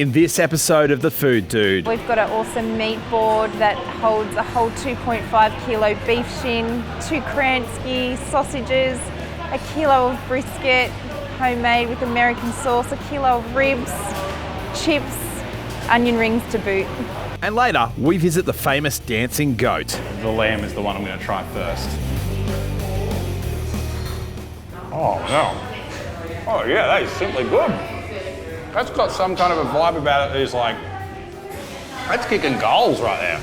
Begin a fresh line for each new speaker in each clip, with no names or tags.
in this episode of The Food Dude.
We've got an awesome meat board that holds a whole 2.5 kilo beef shin, 2 Kransky sausages, a kilo of brisket, homemade with American sauce, a kilo of ribs, chips, onion rings to boot.
And later, we visit the famous dancing goat.
The lamb is the one I'm going to try first. Oh, no. Oh, yeah, that is simply good. That's got some kind of a vibe about it that is like, that's kicking goals right there.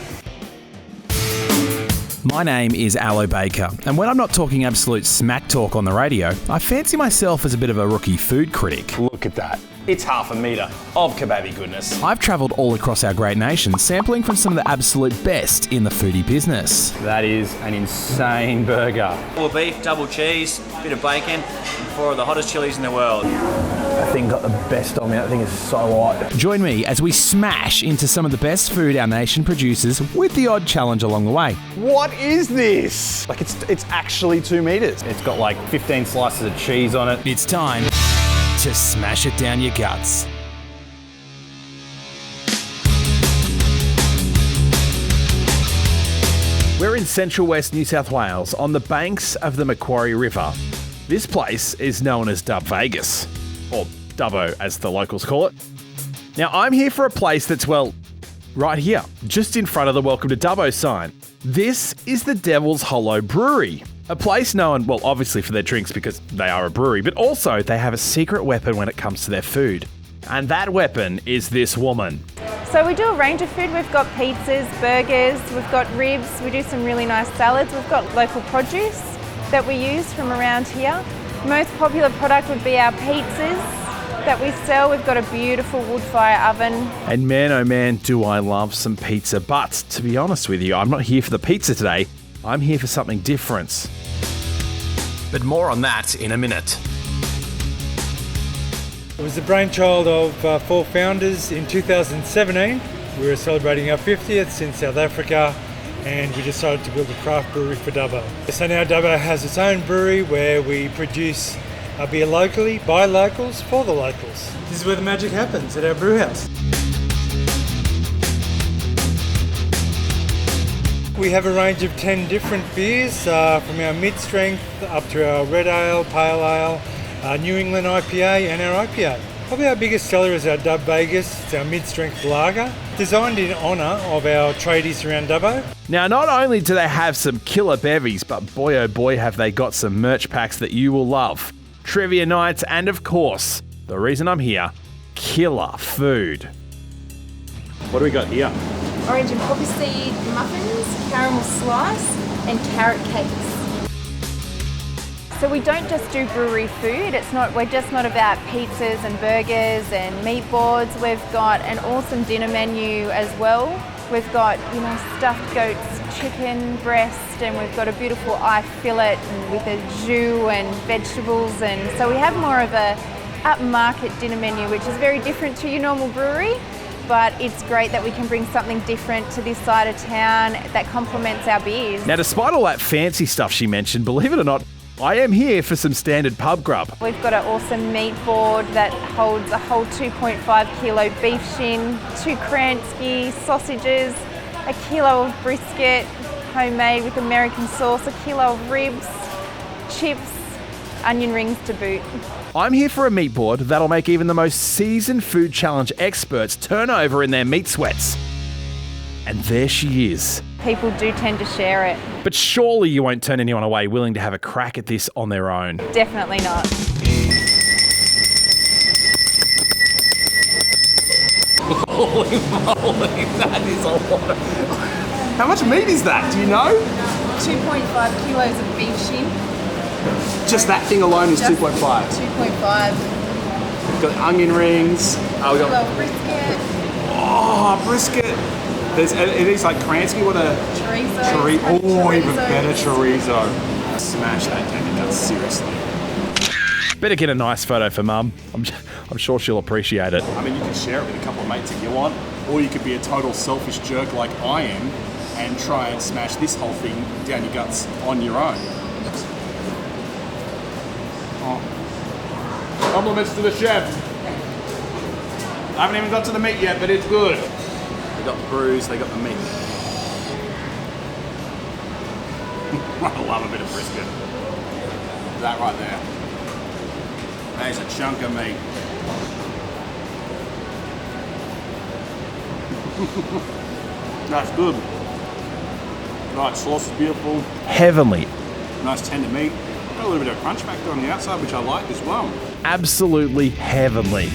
My name is Alo Baker, and when I'm not talking absolute smack talk on the radio, I fancy myself as a bit of a rookie food critic.
Look at that. It's half a metre of kebabby goodness.
I've travelled all across our great nation, sampling from some of the absolute best in the foodie business.
That is an insane burger.
Full beef, double cheese, bit of bacon, and 4 of the hottest chilies in the world.
That thing got the best on me. That thing is so hot.
Join me as we smash into some of the best food our nation produces with the odd challenge along the way.
What is this? Like it's actually 2 metres. It's got like 15 slices of cheese on it.
It's time to smash it down your guts. We're in central west New South Wales on the banks of the Macquarie River. This place is known as Dub Vegas, or Dubbo as the locals call it. Now I'm here for a place that's, well, right here, just in front of the Welcome to Dubbo sign. This is the Devil's Hollow Brewery. A place known, well, obviously for their drinks because they are a brewery, but also they have a secret weapon when it comes to their food. And that weapon is this woman.
So we do a range of food. We've got pizzas, burgers, we've got ribs, we do some really nice salads. We've got local produce that we use from around here. Most popular product would be our pizzas that we sell. We've got a beautiful wood fire oven.
And man, oh man, do I love some pizza. But to be honest with you, I'm not here for the pizza today. I'm here for something different. But more on that in a minute.
It was the brainchild of 4 founders in 2017. We were celebrating our 50th in South Africa, and we decided to build a craft brewery for Dubbo. So now Dubbo has its own brewery where we produce our beer locally, by locals, for the locals. This is where the magic happens, at our brew house. We have a range of 10 different beers, from our mid-strength up to our red ale, pale ale, New England IPA and our IPA. Probably our biggest seller is our Dub Vegas. It's our mid-strength lager, designed in honour of our tradies around Dubbo.
Now, not only do they have some killer bevies, but boy oh boy have they got some merch packs that you will love. Trivia nights, and of course, the reason I'm here, killer food.
What do we got here?
Orange and poppy seed muffins, caramel slice, and carrot cakes. So we don't just do brewery food. We're just not about pizzas and burgers and meat boards. We've got an awesome dinner menu as well. We've got, stuffed goat's chicken breast, and we've got a beautiful eye fillet and with a jus and vegetables. And so we have more of a upmarket dinner menu, which is very different to your normal brewery. But it's great that we can bring something different to this side of town that complements our beers.
Now, despite all that fancy stuff she mentioned, believe it or not, I am here for some standard pub grub.
We've got an awesome meat board that holds a whole 2.5 kilo beef shin, 2 Kransky sausages, a kilo of brisket, homemade with American sauce, a kilo of ribs, chips, onion rings to boot.
I'm here for a meat board that'll make even the most seasoned food challenge experts turn over in their meat sweats. And there she is.
People do tend to share it.
But surely you won't turn anyone away willing to have a crack at this on their own.
Definitely not.
Holy moly, that is a lot of... How much meat is that? Do you know?
2.5 kilos of beef shin.
Just that thing alone is 2.5.
2.5.
We've got onion rings. We got
brisket.
Oh, brisket. It is like Kransky. What a
Chorizo.
Even better chorizo. Smash that down your guts, seriously.
Better get a nice photo for Mum. I'm sure she'll appreciate it.
I mean, you can share it with a couple of mates if you want, or you could be a total selfish jerk like I am and try and smash this whole thing down your guts on your own. Oh. Compliments to the chef. I haven't even got to the meat yet, but it's good.
They got the brews, they got the meat.
I love a bit of brisket. That right there. There's a chunk of meat. That's good. Right, sauce is beautiful.
Heavenly.
Nice tender meat. Got a little bit of crunch factor on the outside, which I like as well.
Absolutely heavenly.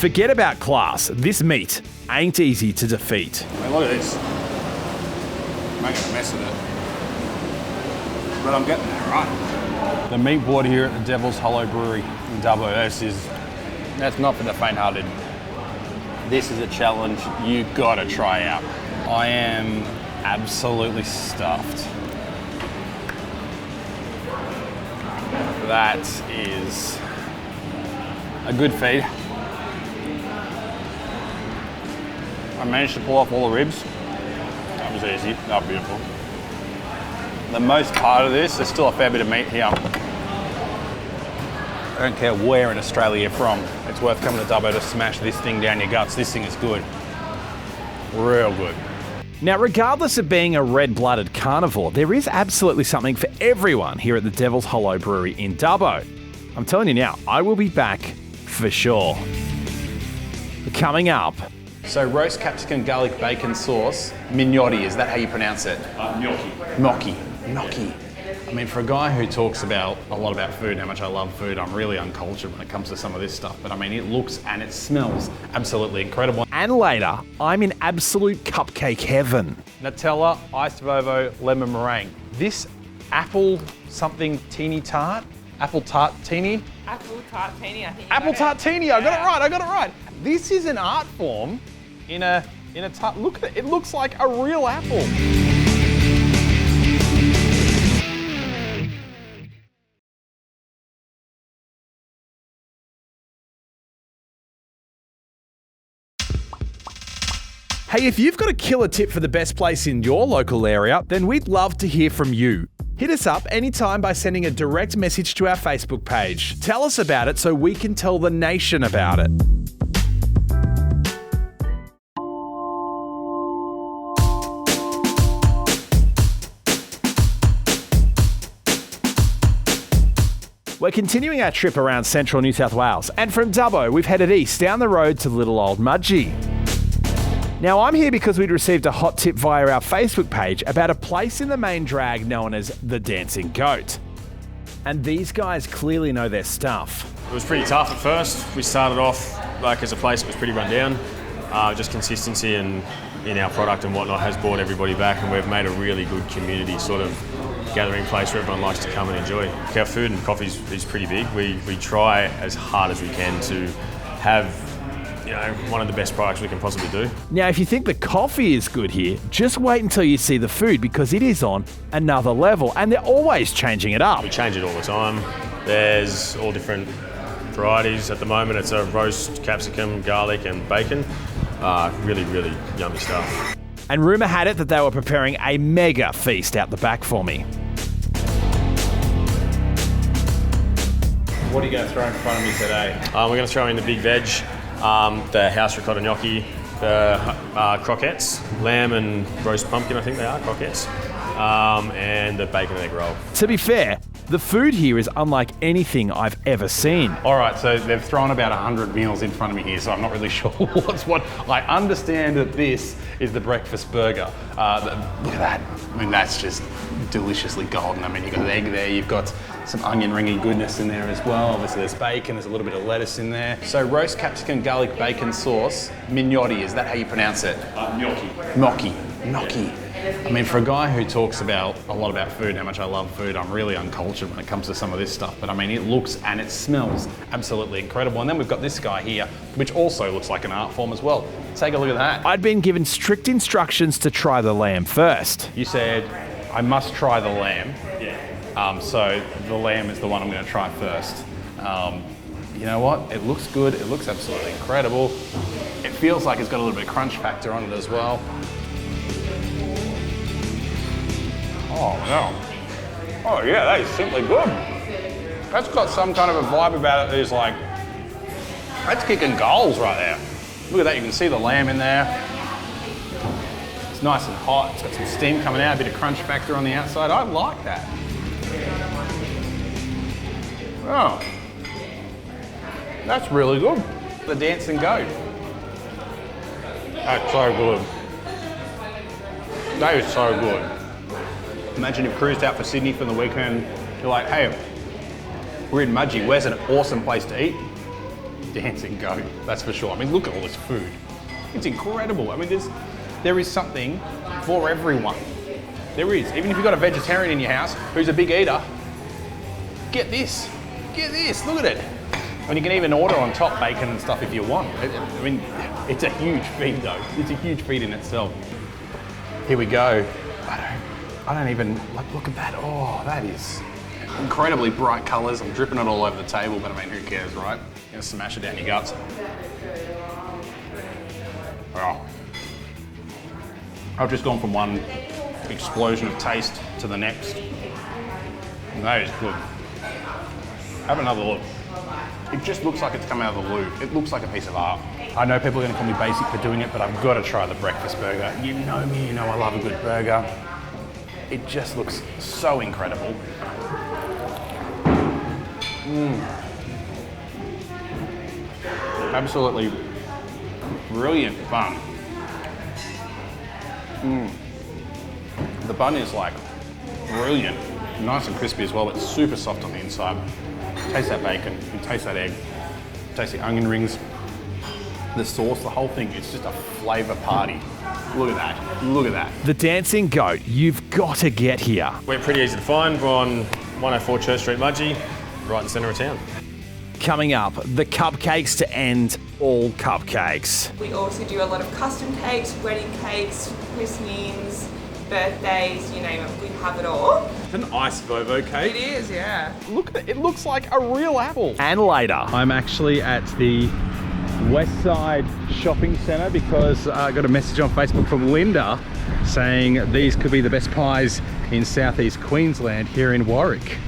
Forget about class. This meat ain't easy to defeat.
I mean, look at this. Making a mess of it. But I'm getting there, right? The meat board here at the Devil's Hollow Brewery in Dubbo. That's not for the faint-hearted. This is a challenge you gotta try out. I am absolutely stuffed. That is a good feed. I managed to pull off all the ribs. That was easy. That was beautiful. The most part of this, there's still a fair bit of meat here. I don't care where in Australia you're from. It's worth coming to Dubbo to smash this thing down your guts. This thing is good. Real good.
Now, regardless of being a red-blooded carnivore, there is absolutely something for everyone here at the Devil's Hollow Brewery in Dubbo. I'm telling you now, I will be back for sure. Coming up.
So roast capsicum garlic bacon sauce, mignotti, is that how you pronounce it? Gnocchi. Gnocchi. I mean, for a guy who talks about a lot about food, how much I love food, I'm really uncultured when it comes to some of this stuff. But I mean, it looks and it smells absolutely incredible.
And later, I'm in absolute cupcake heaven.
Nutella, iced Vovo, lemon meringue. This apple something teeny tart? Apple tartini?
Apple tartini, I think.
Apple tartini, I got it right. This is an art form in a tart. Look at it, it looks like a real apple.
Hey, if you've got a killer tip for the best place in your local area, then we'd love to hear from you. Hit us up anytime by sending a direct message to our Facebook page. Tell us about it so we can tell the nation about it. We're continuing our trip around central New South Wales, and from Dubbo, we've headed east down the road to little old Mudgee. Now, I'm here because we'd received a hot tip via our Facebook page about a place in the main drag known as the Dancing Goat. And these guys clearly know their stuff.
It was pretty tough at first. We started off like as a place that was pretty run down. Just consistency in our product and whatnot has brought everybody back, and we've made a really good community sort of gathering place where everyone likes to come and enjoy. Our food and coffee is pretty big. We try as hard as we can to have one of the best products we can possibly do.
Now, if you think the coffee is good here, just wait until you see the food, because it is on another level, and they're always changing it up.
We change it all the time. There's all different varieties. At the moment, it's a roast capsicum, garlic, and bacon. Really, really yummy stuff.
And rumour had it that they were preparing a mega feast out the back for me.
What are you going to throw in front of me today?
We're going to throw in the big veg, the house ricotta gnocchi, the croquettes, lamb and roast pumpkin, I think they are, croquettes, and the bacon and egg roll.
To be fair, the food here is unlike anything I've ever seen.
All right, so they've thrown about 100 meals in front of me here, so I'm not really sure what's what. I understand that this is the breakfast burger. Look at that. I mean, that's just deliciously golden. I mean, you've got egg there, you've got some onion ringy goodness in there as well. Obviously there's bacon, there's a little bit of lettuce in there. So roast capsicum garlic bacon sauce, mignotti, is that how you pronounce it? Gnocchi. Gnocchi. I mean, for a guy who talks about a lot about food, how much I love food, I'm really uncultured when it comes to some of this stuff. But I mean, it looks and it smells absolutely incredible. And then we've got this guy here, which also looks like an art form as well. Take a look at that.
I'd been given strict instructions to try the lamb first.
You said, I must try the lamb. Yeah. So the lamb is the one I'm going to try first. You know what? It looks good. It looks absolutely incredible. It feels like it's got a little bit of crunch factor on it as well. Oh, no. Oh, yeah, that is simply good. That's got some kind of a vibe about it that is like, That's kicking goals right there. Look at that, you can see the lamb in there. It's nice and hot, it's got some steam coming out, a bit of crunch factor on the outside. I like that. Oh, that's really good. The dancing goat. That's so good. That is so good. Imagine you've cruised out for Sydney for the weekend. You're like, hey, we're in Mudgee. Where's an awesome place to eat? Dancing goat, that's for sure. I mean, look at all this food. It's incredible. I mean, there is something for everyone. There is. Even if you've got a vegetarian in your house who's a big eater, get this. Get this, look at it. And you can even order on top bacon and stuff if you want. I mean, it's a huge feed though. It's a huge feed in itself. Here we go. I don't even, like, look at that. Oh, that is incredibly bright colours. I'm dripping it all over the table, but I mean, who cares, right? You're gonna smash it down your guts. Oh. I've just gone from one explosion of taste to the next. And that is good. Have another look. It just looks like it's come out of the Louvre. It looks like a piece of art. I know people are gonna call me basic for doing it, but I've gotta try the breakfast burger. You know me, you know I love a good burger. It just looks so incredible. Absolutely brilliant bun. The bun is like brilliant. Nice and crispy as well, but super soft on the inside. Taste that bacon, you taste that egg, taste the onion rings, the sauce, the whole thing. It's just a flavour party. Look at that, look at that.
The Dancing Goat, you've got to get here.
We're pretty easy to find. We're on 104 Church Street, Mudgee, right in the centre of town.
Coming up, the cupcakes to end all cupcakes.
We also do a lot of custom cakes, wedding cakes, christenings, birthdays, you name it, we have it all.
It's an ice Vovo cake.
It is, yeah.
Look at it, it looks like a real apple.
And later.
I'm actually at the Westside Shopping Centre because I got a message on Facebook from Linda saying these could be the best pies in southeast Queensland here in Warwick.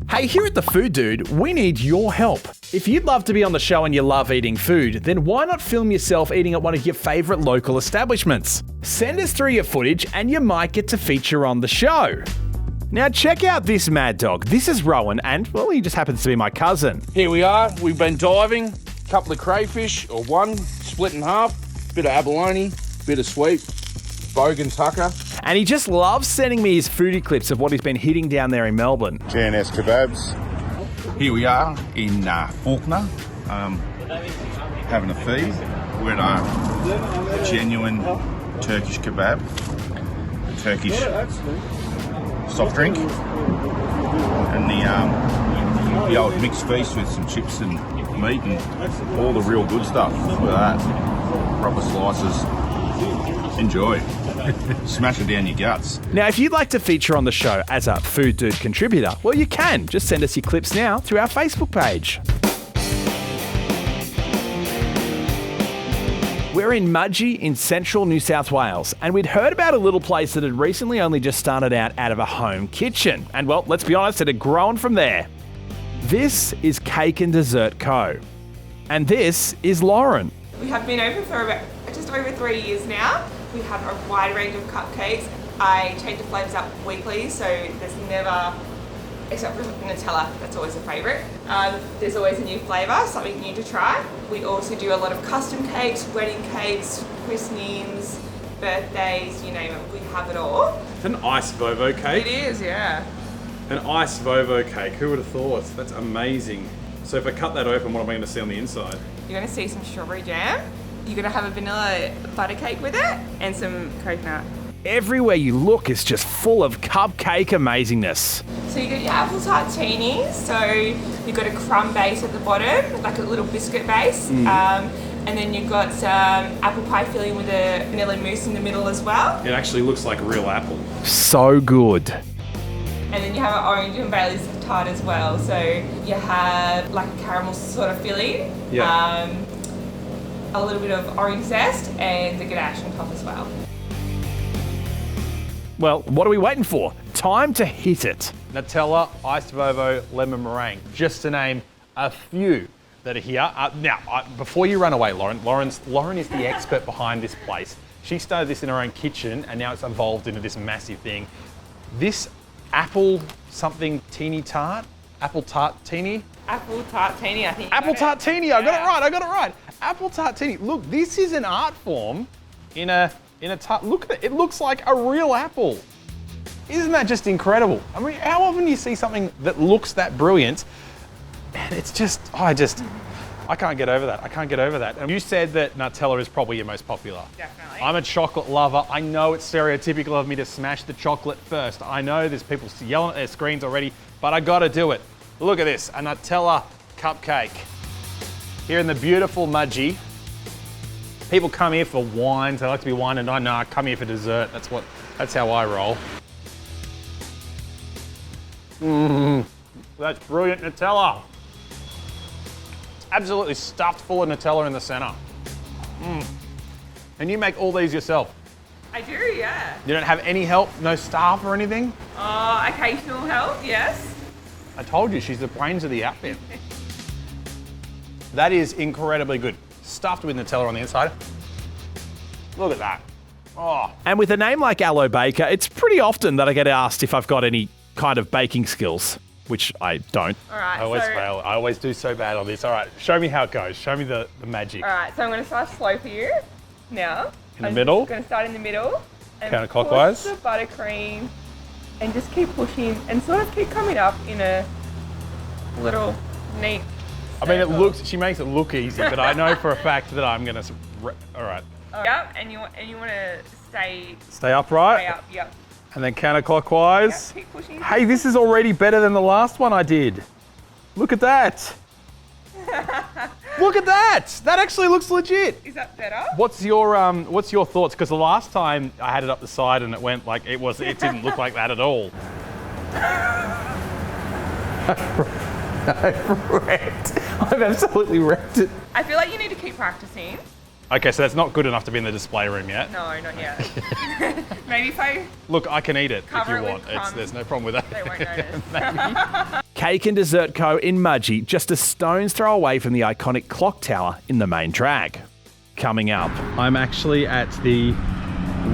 Hey, here at The Food Dude, we need your help. If you'd love to be on the show and you love eating food, then why not film yourself eating at one of your favourite local establishments? Send us through your footage and you might get to feature on the show. Now check out this mad dog. This is Rowan and, well, he just happens to be my cousin.
Here we are, we've been diving, couple of crayfish, or one, split in half, bit of abalone, bit of sweet, bogan tucker.
And he just loves sending me his foodie clips of what he's been hitting down there in Melbourne.
J&S kebabs. Here we are in Faulkner, having a feed. We're at a genuine Turkish kebab, a Turkish soft drink, and the old mixed feast with some chips and meat and all the real good stuff. Look at that, proper slices. Enjoy. Smash it down your guts.
Now, if you'd like to feature on the show as a Food Dude contributor, well, you can. Just send us your clips now through our Facebook page. We're in Mudgee in central New South Wales, and we'd heard about a little place that had recently only just started out of a home kitchen. And well, let's be honest, it had grown from there. This is Cake and Dessert Co. And this is Lauren.
We have been open for about just over 3 years now. We have a wide range of cupcakes. I change the flavours up weekly, so there's never, except for Nutella, that's always a favourite. There's always a new flavour, something new to try. We also do a lot of custom cakes, wedding cakes, christenings, birthdays, you name it, we have it all.
It's an ice Vovo cake.
It is, yeah.
An ice Vovo cake, who would have thought? That's amazing. So if I cut that open, what am I going to see on the inside?
You're going to see some strawberry jam. You're going to have a vanilla butter cake with it and some coconut.
Everywhere you look is just full of cupcake amazingness.
So you got your apple tartini, so you've got a crumb base at the bottom, like a little biscuit base. And then you've got some apple pie filling with a vanilla mousse in the middle as well.
It actually looks like a real apple.
So good.
And then you have an orange and Bailey's tart as well. So you have like a caramel sort of filling, a little bit of orange zest, and the ganache on top as well.
Well, what are we waiting for? Time to hit it.
Nutella, iced Vovo, lemon meringue, just to name a few that are here. Before you run away, Lauren is the expert behind this place. She started this in her own kitchen and now it's evolved into this massive thing. This apple something teeny tart? Apple tartini?
Apple tartini, I think.
Apple tartini, I got it right. Apple tartini. Look, this is an art form in a tart. Look at it, it looks like a real apple. Isn't that just incredible? I mean, how often do you see something that looks that brilliant? And it's just, I can't get over that. And you said that Nutella is probably your most popular.
Definitely.
I'm a chocolate lover. I know it's stereotypical of me to smash the chocolate first. I know there's people yelling at their screens already, but I gotta do it. Look at this, a Nutella cupcake. Here in the beautiful Mudgee. People come here for wines. They like to be wine, and I come here for dessert. That's how I roll. That's brilliant Nutella. Absolutely stuffed full of Nutella in the center. And you make all these yourself?
I do, yeah.
You don't have any help? No staff or anything?
Occasional help, yes.
I told you, she's the brains of the outfit. That is incredibly good. Stuffed with Nutella on the inside. Look at that. Oh.
And with a name like Alo Baker, it's pretty often that I get asked if I've got any kind of baking skills, which I don't.
All right,
I always fail. I always do so bad on this. All right, show me how it goes. Show me the magic.
All right, so I'm going to start slow for you now.
In the middle?
I'm going to start in the middle. And
counterclockwise.
push the buttercream and just keep pushing and sort of keep coming up in a little neat
I mean, she makes it look easy, but I know for a fact that I'm going to, all right.
Yep, and you want to
Stay upright?
Stay up, yep.
And then counterclockwise.
Yep, keep pushing.
Hey, this is already better than the last one I did. Look at that. Look at that. That actually looks legit.
Is that better?
What's your thoughts? Because the last time I had it up the side and it went like it didn't look like that at all. I've wrecked. I've absolutely wrecked it.
I feel like you need to keep practicing.
Okay, so that's not good enough to be in the display room yet?
No, not yet. Maybe if I...
Look, I can eat it if you want. There's no problem with that.
They won't notice.
Cake and Dessert Co. in Mudgee, just a stone's throw away from the iconic clock tower in the main drag. Coming up, I'm actually at the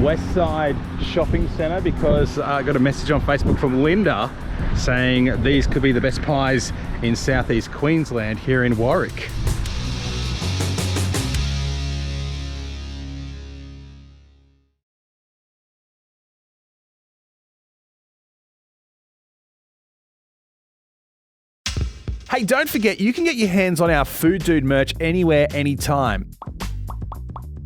Westside shopping centre because I got a message on Facebook from Linda saying these could be the best pies in southeast Queensland here in Warwick. Hey, don't forget, you can get your hands on our Food Dude merch anywhere, anytime.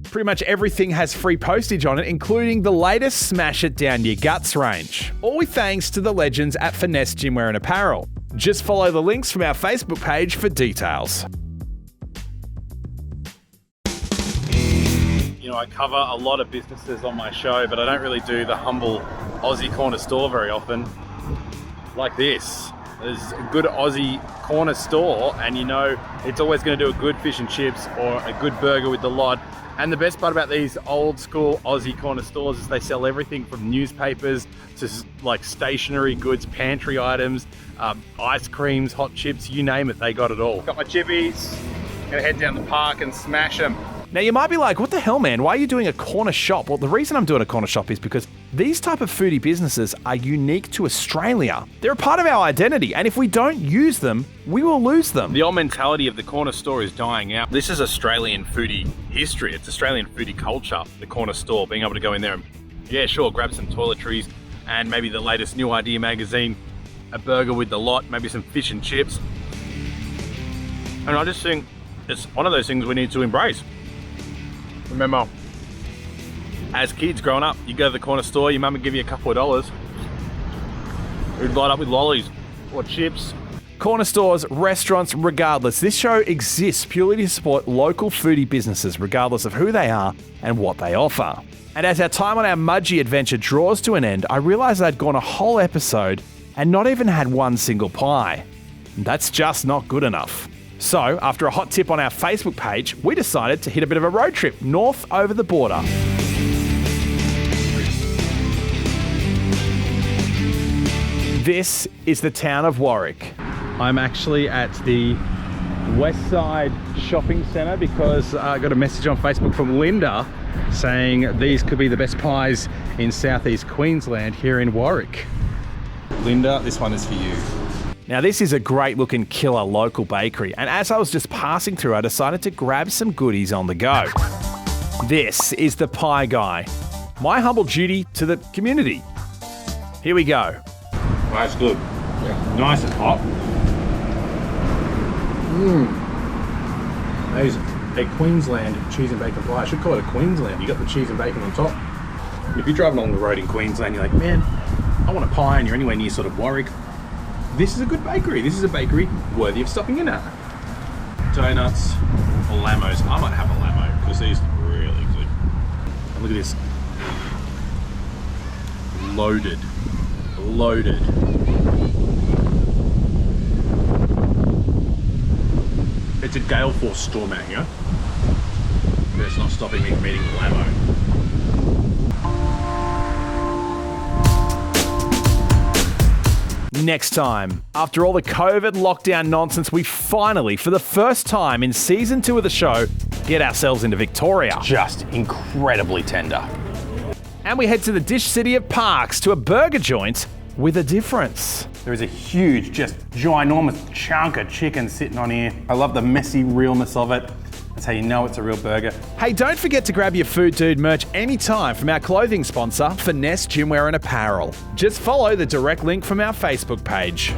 Pretty much everything has free postage on it, including the latest Smash It Down Your Guts range. All with thanks to the legends at Finesse Gymwear and Apparel. Just follow the links from our Facebook page for details.
You know, I cover a lot of businesses on my show, but I don't really do the humble Aussie corner store very often. Like this. There's a good Aussie corner store and you know it's always going to do a good fish and chips or a good burger with the lot. And the best part about these old school Aussie corner stores is they sell everything from newspapers to like stationery goods, pantry items, ice creams, hot chips, you name it, they got it all. Got my chippies, gonna head down the park and smash them.
Now you might be like, what the hell, man? Why are you doing a corner shop? Well, the reason I'm doing a corner shop is because these type of foodie businesses are unique to Australia. They're a part of our identity, and if we don't use them, we will lose them.
The old mentality of the corner store is dying out. This is Australian foodie history. It's Australian foodie culture, the corner store, being able to go in there and, yeah, sure, grab some toiletries and maybe the latest New Idea magazine, a burger with the lot, maybe some fish and chips. And I just think it's one of those things we need to embrace. Remember, as kids growing up, you go to the corner store, your mum would give you a couple of dollars. We'd light up with lollies or chips.
Corner stores, restaurants, regardless, this show exists purely to support local foodie businesses, regardless of who they are and what they offer. And as our time on our Mudgee adventure draws to an end, I realised I'd gone a whole episode and not even had one single pie. That's just not good enough. So, after a hot tip on our Facebook page, we decided to hit a bit of a road trip north over the border. This is the town of Warwick. I'm actually at the Westside shopping centre because I got a message on Facebook from Linda saying these could be the best pies in southeast Queensland here in Warwick. Linda, this one is for you. Now this is a great looking killer local bakery, and as I was just passing through I decided to grab some goodies on the go. This is the Pie Guy. My humble duty to the community. Here we go.
That's good. Yeah. Nice and hot. That is a Queensland cheese and bacon pie. I should call it a Queensland. You got the cheese and bacon on top. If you're driving along the road in Queensland, you're like, man, I want a pie, and you're anywhere near sort of Warwick, this is a good bakery. This is a bakery worthy of stopping in at. Donuts or Lamos. I might have a Lamo because these are really good. And look at this. Loaded. Loaded. It's a gale force storm out here, but it's not stopping me from eating the Lamo.
Next time, after all the COVID lockdown nonsense, we finally, for the first time in season 2 of the show, get ourselves into Victoria.
Just incredibly tender.
And we head to the dish city of Parkes to a burger joint with a difference.
There is a huge, just ginormous chunk of chicken sitting on here. I love the messy realness of it. That's how you know it's a real burger.
Hey, don't forget to grab your Food Dude merch anytime from our clothing sponsor, Finesse Gymwear and Apparel. Just follow the direct link from our Facebook page.